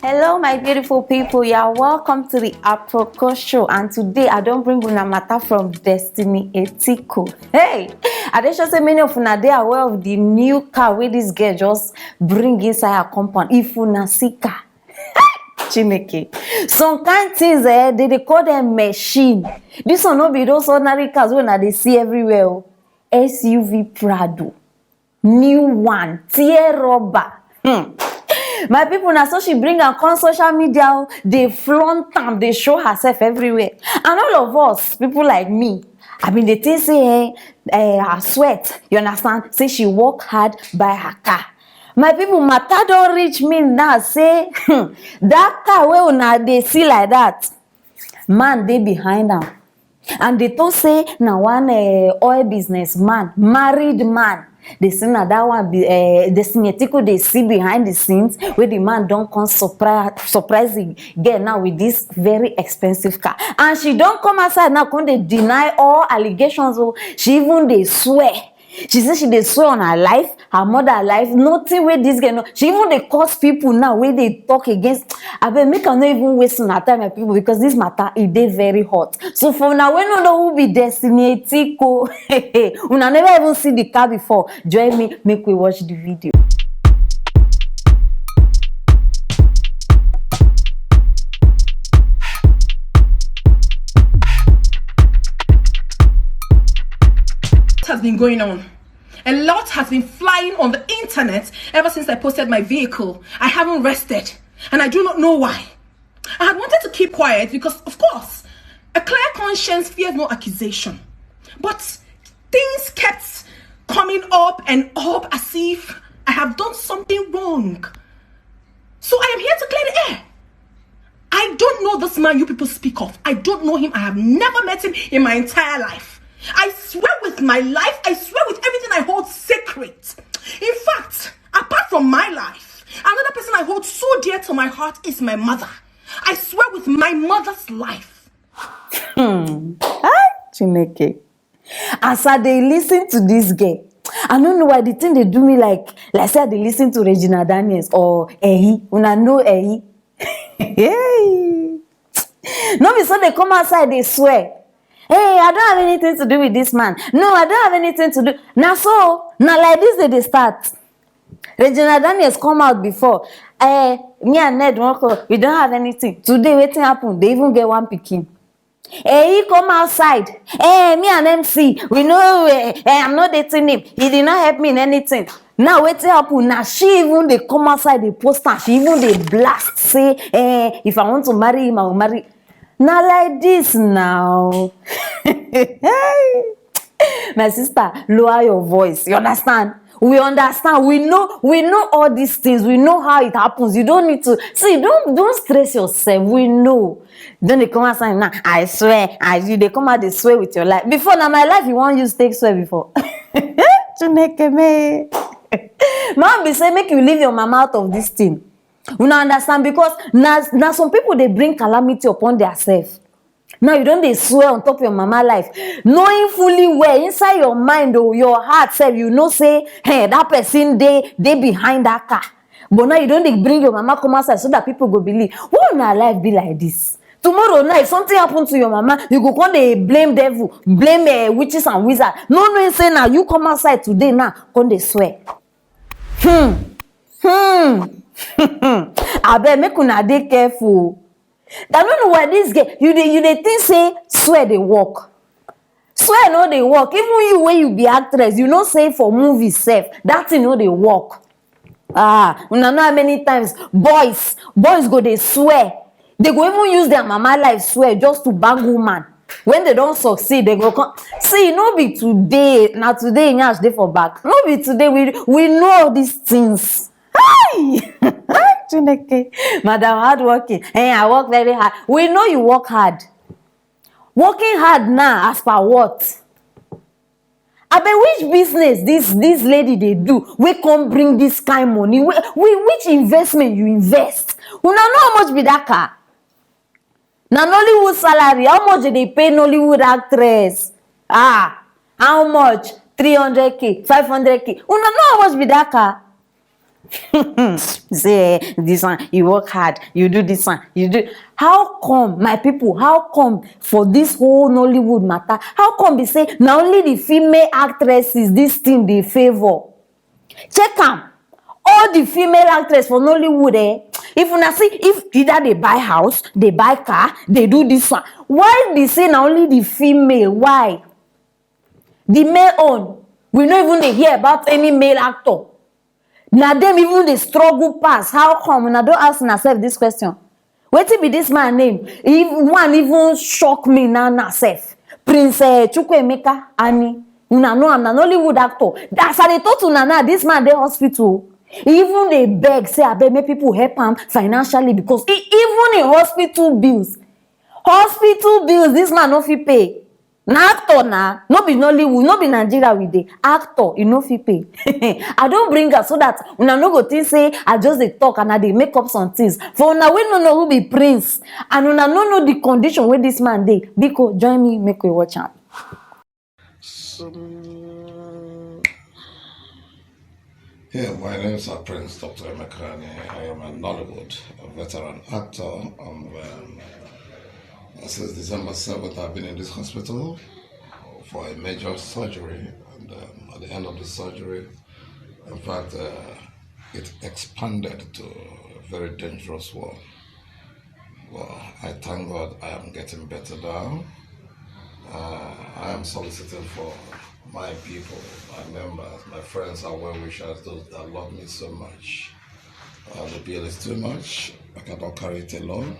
Hello, my beautiful people. Yeah, welcome to the Aproko Show. And today, I don't bring una matter from Destiny Etiko. Hey, I just say many of una dey aware of the new car where this girl just bring inside her compound. If una see car, Chineke. Some kind things they call them machine. This one no be those ordinary cars wey they see everywhere. SUV Prado, new one, tear rubber. My people, now so she bring her on social media, they flaunt am, they show herself everywhere. And all of us, people like me, I mean, they think say her sweat, you understand? Say she work hard by her car. My people, matter don't reach me now. Say that car wey una dey see like that, man dey behind am. And they don't say now one oil business man, married man. They say now that one be Destiny Etiko they see behind the scenes where the man don't come surprising girl now with this very expensive car. And she don't come outside now, come they deny all allegations. Oh, she even they swear. She said she dey swear on her life, her mother life, nothing wey this girl know. She even dey curse people now wey dey talk against. Abeg make I no even waste una time, my people, because this matter e dey very hot. So for una wey no know who be Destiny Etiko, una never even see the car before. Join me, make we watch the video. Has been going on. A lot has been flying on the internet ever since I posted my vehicle. I haven't rested, and I do not know why. I had wanted to keep quiet because, of course, a clear conscience fears no accusation. But things kept coming up and up as if I have done something wrong. So I am here to clear the air. I don't know this man you people speak of. I don't know him. I have never met him in my entire life. I swear with my life, I swear with everything I hold sacred. In fact, apart from my life, another person I hold so dear to my heart is my mother. I swear with my mother's life. Chineke. As I dey listen to this girl, I don't know why the thing they do me like say they listen to Regina Daniels or Ehi. Una know Ehi. Hey. No be so they come outside, they swear. Hey, I don't have anything to do with this man. No, I don't have anything to do. Now like this they start. Regina Daniels come out before. Me and Ned Nwoko, we don't have anything. Today, waiting happen. They even get one pikin. He come outside. Me and MC, we know I'm not dating him. He did not help me in anything. Now waiting happen. Now she even they come outside, they post her. She even they blast say, if I want to marry him, I will marry. Now like this now. My sister, lower your voice. You understand? We understand. We know all these things. We know how it happens. You don't need to see. Don't stress yourself. We know. Then they come outside now. I swear. They come out. They swear with your life. Before now, my life you want use take swear before. Chineke me. Mom be say make you leave your mama out of this thing. You don't understand, because now some people they bring calamity upon themselves. Now you don't they swear on top of your mama life, knowing fully well inside your mind or your heart self, you know say, hey, that person they behind that car. But now you don't they bring your mama come outside so that people go believe. Why will our life be like this? Tomorrow night, if something happens to your mama, you go come they blame devil, blame witches and wizards. No, say now you come outside today now, come they swear. I bet make una dey careful. I don't know why this girl, you dey think say swear they work. Swear no they work. Even you when you be actress, you know say for movies self, that thing no they work. Una know how many times boys go they swear. They go even use their mama life swear just to bang woman. When they don't succeed, they go come. See, no be today. Now today, Nyash dey for back. No be today. We know all these things. Hi! Madam hardworking. I work very hard. We know you work hard. Working hard now as per what? I bet which business this lady they do? We come bring this kind of money. Which investment you invest? You know how much be that car? Now Nollywood salary, how much they pay Nollywood actress? How much? 300k, 500k. You know how much be that car? Say this one, you work hard, you do this one, you do. How come, my people? How come for this whole Nollywood matter? How come they say now only the female actresses this thing they favor? Check am. All the female actresses for Nollywood, if una see, if either they buy house, they buy car, they do this one. Why they say now only the female? Why? The male own, we no even dey hear about any male actor. Na them even dey struggle pass. How come? Una don ask yourself this question. Wetin be this man name? If one even shock me now sef. Prince Chukwuemeka Ani. Una know am na Nollywood actor. As I dey talk to una now, this man dey hospital. He even dey beg say abeg make people help am financially because even in hospital bills, this man no fit pay. Na actor na, no be Nollywood, no be Nigeria we dey. Actor, you no fit pay. I don bring her so that una no go think say I just dey talk and I dey make up some things. For una wey no know who be Prince and una no know the condition wey this man dey, biko join me make we watch am. Yeah, my name is Prince Dr. Emeka Ani. I am a Nollywood veteran actor. Since December 7th, I've been in this hospital for a major surgery. And at the end of the surgery, in fact, it expanded to a very dangerous one. Well, I thank God I am getting better now. I am soliciting for my people, my members, my friends, and well-wishers, those that love me so much. The bill is too much. I cannot carry it alone.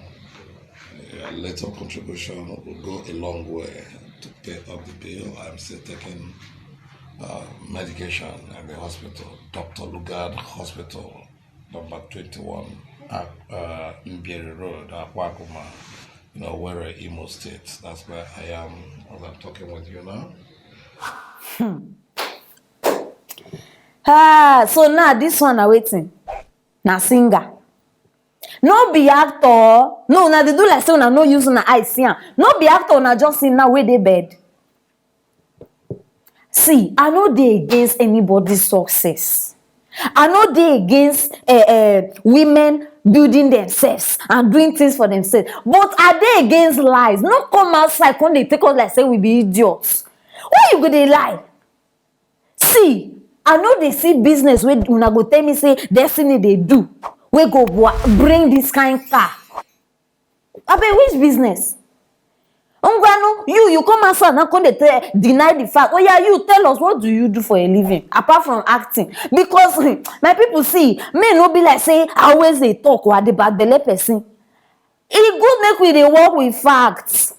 A little contribution will go a long way to pay up the bill. I'm still taking medication at the hospital, Dr. Lugard Hospital, number 21, Mbieri Road, Akwakuma, where Imo State. That's where I am as I'm talking with you now. So now this one are waiting. Na singer. No be actor. No, na they do like say una no use una eye see am. No be actor, na just sing now where they bed. See, I no dey against anybody's success. I no dey against women building themselves and doing things for themselves. But I dey against lies. No come outside when they take us like say we be idiots. Why you go dey lie? See, I know they see business wey una go tell me say Destiny they do. We go bring this kind car. Abeg, which business? Ungwano, you come outside and come deny the fact. Oh yeah, you tell us, what do you do for a living apart from acting? Because my people see, men no be like say I always they talk or the bad belle person. It good make we dey work with facts.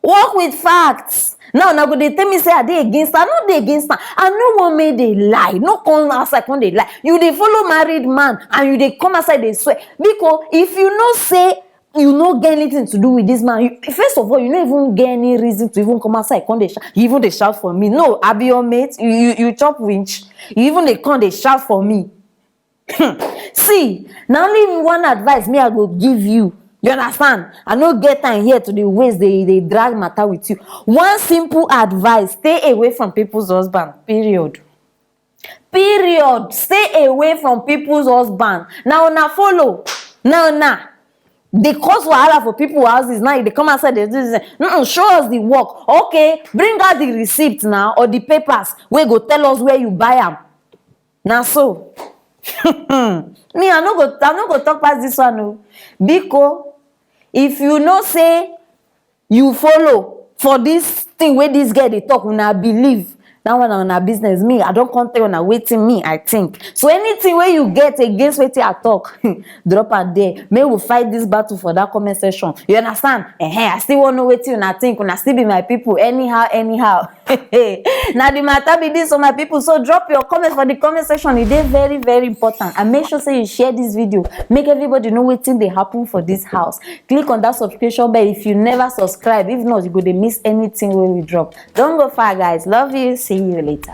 Work with facts. Now go they tell me say I dey against her. No dey against her. I no one make they lie. No come outside when they lie. You dey follow married man and you dey come outside they swear. Because if you no say you no get anything to do with this man, first of all, you no even get any reason to even come outside. You even they shout for me. No, I be your mate. You chop winch. You even they come they shout for me. See, now only one advice me I go give you. You understand? I no get time here to the ways they drag matter with you. One simple advice: stay away from people's husband. Period. Stay away from people's husband. Now follow. Now. They cause wahala for people houses. Now they come outside, they do this. Show us the work. Okay, bring out the receipt now or the papers. We go tell us where you buy them. Now so. Me, I no go talk past this one. No. Because if you no say you follow for this thing where this girl they talk, una believe that one on our business. Me, I don't come tell una waiting me, I think. So anything where you get against what I talk, drop it there. May we fight this battle for that comment section. You understand? I still want to know what you think. Una still be my people anyhow. Now the matter be this on my people. So drop your comments for the comment section. It is very, very important. And make sure say you share this video. Make everybody know what thing they happen for this house. Click on that subscription bell if you never subscribe. If not, you go to miss anything when we drop. Don't go far, guys. Love you. See you later.